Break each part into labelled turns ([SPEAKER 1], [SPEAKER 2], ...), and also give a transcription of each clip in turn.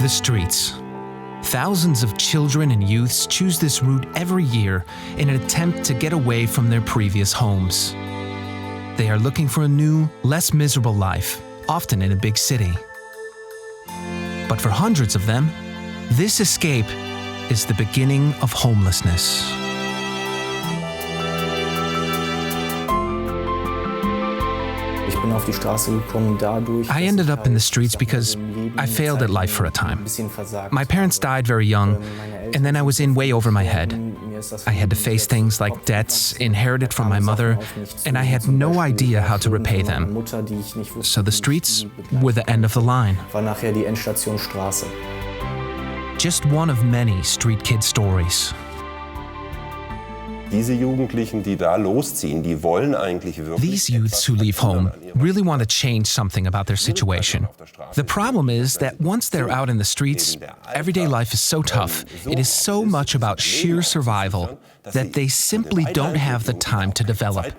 [SPEAKER 1] The streets. Thousands of children and youths choose this route every year in an attempt to get away from their previous homes. They are looking for a new, less miserable life, often in a big city. But for hundreds of them, this escape is the beginning of homelessness.
[SPEAKER 2] I ended up in the streets because I failed at life for a time. My parents died very young, and then I was in way over my head. I had to face things like debts inherited from my mother, and I had no idea how to repay them. So the streets were the end of the line. Just one of many street kid stories.
[SPEAKER 3] These
[SPEAKER 1] youths who leave home really want to change something about their situation. The problem is that once they're out in the streets, everyday life is so tough, it is so much about sheer survival, that they simply don't have the time to develop.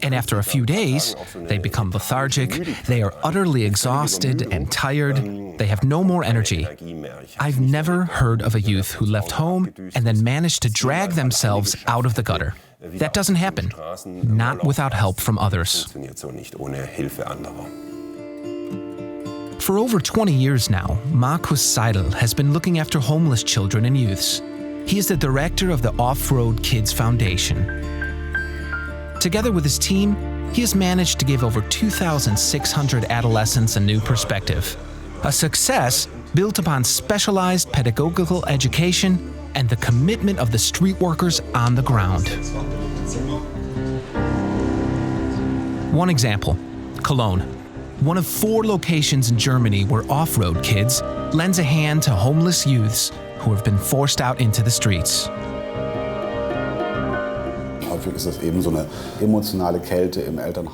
[SPEAKER 1] And after a few days, they become lethargic, they are utterly exhausted and tired, they have no more energy. I've never heard of a youth who left home and then managed to drag themselves out of the gutter. That doesn't happen, not without help from others. For over 20 years now, Markus Seidel has been looking after homeless children and youths. He is the director of the Off-Road Kids Foundation. Together with his team, he has managed to give over 2,600 adolescents a new perspective. A success built upon specialized pedagogical education and the commitment of the street workers on the ground. One example, Cologne, one of 4 locations in Germany where Off-Road Kids lends a hand to homeless youths who have been forced out into the streets.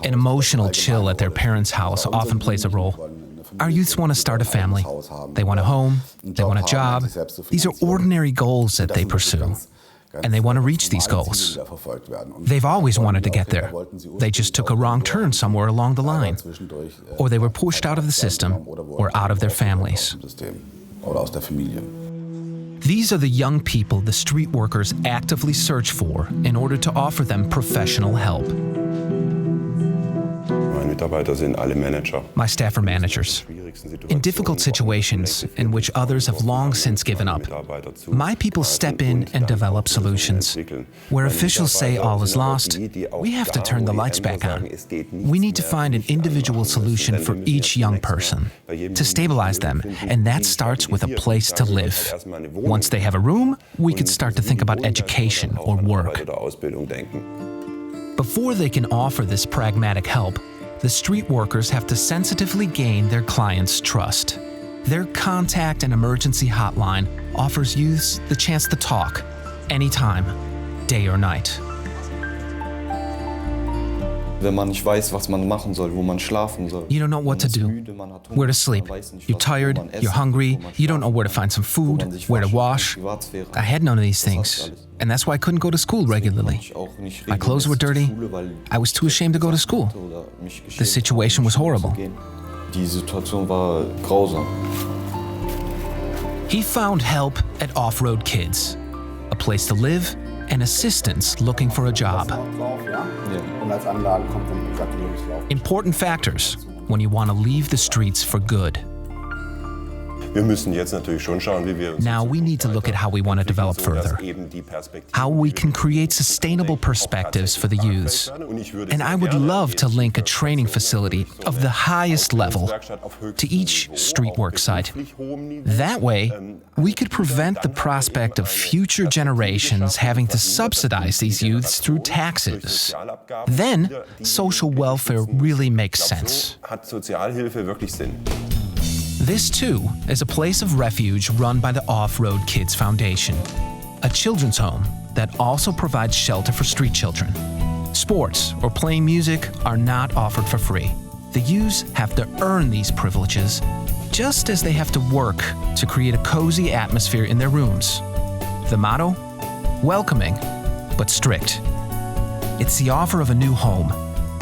[SPEAKER 1] An emotional chill at their parents' house often plays a role. Our youths want to start a family. They want a home, they want a job. These are ordinary goals that they pursue, and they want to reach these goals. They've always wanted to get there. They just took a wrong turn somewhere along the line, or they were pushed out of the system or out of their families. These are the young people the street workers actively search for in order to offer them professional help. My staff are managers. In difficult situations in which others have long since given up, my people step in and develop solutions. Where officials say all is lost, we have to turn the lights back on. We need to find an individual solution for each young person, to stabilize them, and that starts with a place to live. Once they have a room, we could start to think about education or work. Before they can offer this pragmatic help, the street workers have to sensitively gain their clients' trust. Their contact and emergency hotline offers youths the chance to talk, anytime, day or night. You don't know what to do, where to sleep. You're tired, you're hungry, you don't know where to find some food, where to wash. I had none of these things, and that's why I couldn't go to school regularly. My clothes were dirty. I was too ashamed to go to school. The situation was horrible. He found help at Off-Road Kids, a place to live and assistance looking for a job. Important factors when you want to leave the streets for good. Now we need to look at how we want to develop further, how we can create sustainable perspectives for the youths. And I would love to link a training facility of the highest level to each street work site. That way, we could prevent the prospect of future generations having to subsidize these youths through taxes. Then, social welfare really makes sense. This, too, is a place of refuge run by the Off-Road Kids Foundation, a children's home that also provides shelter for street children. Sports or playing music are not offered for free. The youths have to earn these privileges, just as they have to work to create a cozy atmosphere in their rooms. The motto? Welcoming, but strict. It's the offer of a new home,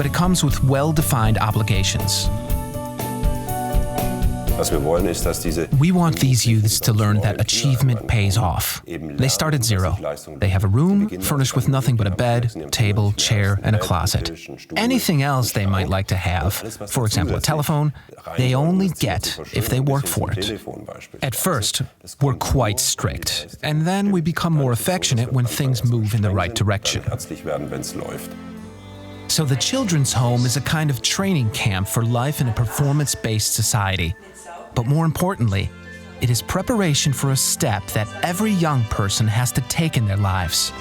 [SPEAKER 1] but it comes with well-defined obligations. We want these youths to learn that achievement pays off. They start at zero. They have a room furnished with nothing but a bed, table, chair, and a closet. Anything else they might like to have, for example a telephone, they only get if they work for it. At first, we're quite strict, and then we become more affectionate when things move in the right direction. So the children's home is a kind of training camp for life in a performance-based society. But more importantly, it is preparation for a step that every young person has to take in their lives.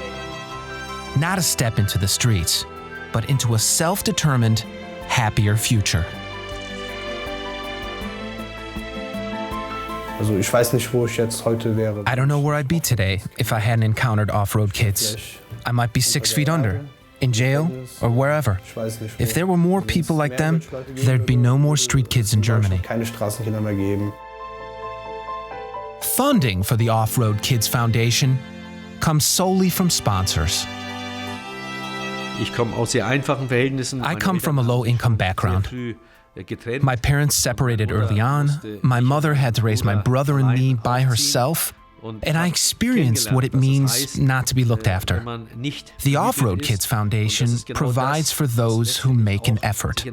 [SPEAKER 1] Not a step into the streets, but into a self-determined, happier future. I don't know where I'd be today if I hadn't encountered off-road kids. I might be 6 feet under, in jail, or wherever. If there were more people like them, there'd be no more street kids in Germany. Funding for the Off-Road Kids Foundation comes solely from sponsors. I come from a low-income background. My parents separated early on. My mother had to raise my brother and me by herself. And I experienced what it means not to be looked after. The Off-Road Kids Foundation provides for those who make an effort.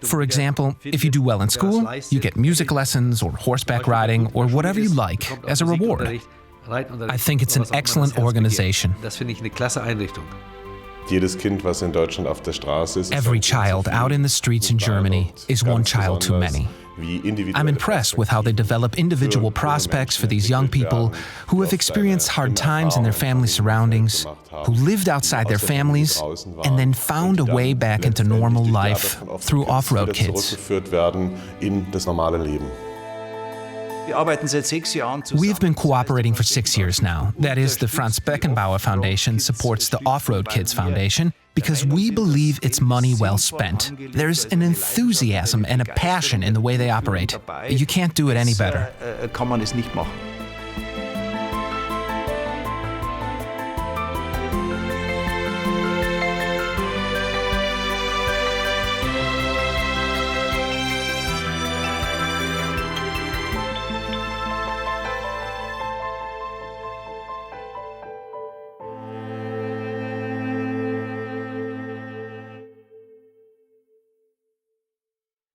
[SPEAKER 1] For example, if you do well in school, you get music lessons or horseback riding or whatever you like as a reward. I think it's an excellent organization. Every child out in the streets in Germany is one child too many. I'm impressed with how they develop individual prospects for these young people who have experienced hard times in their family surroundings, who lived outside their families, and then found a way back into normal life through Off-Road Kids. We've been cooperating for 6 years now. That is, the Franz Beckenbauer Foundation supports the Off-Road Kids Foundation because we believe it's money well spent. There's an enthusiasm and a passion in the way they operate. You can't do it any better.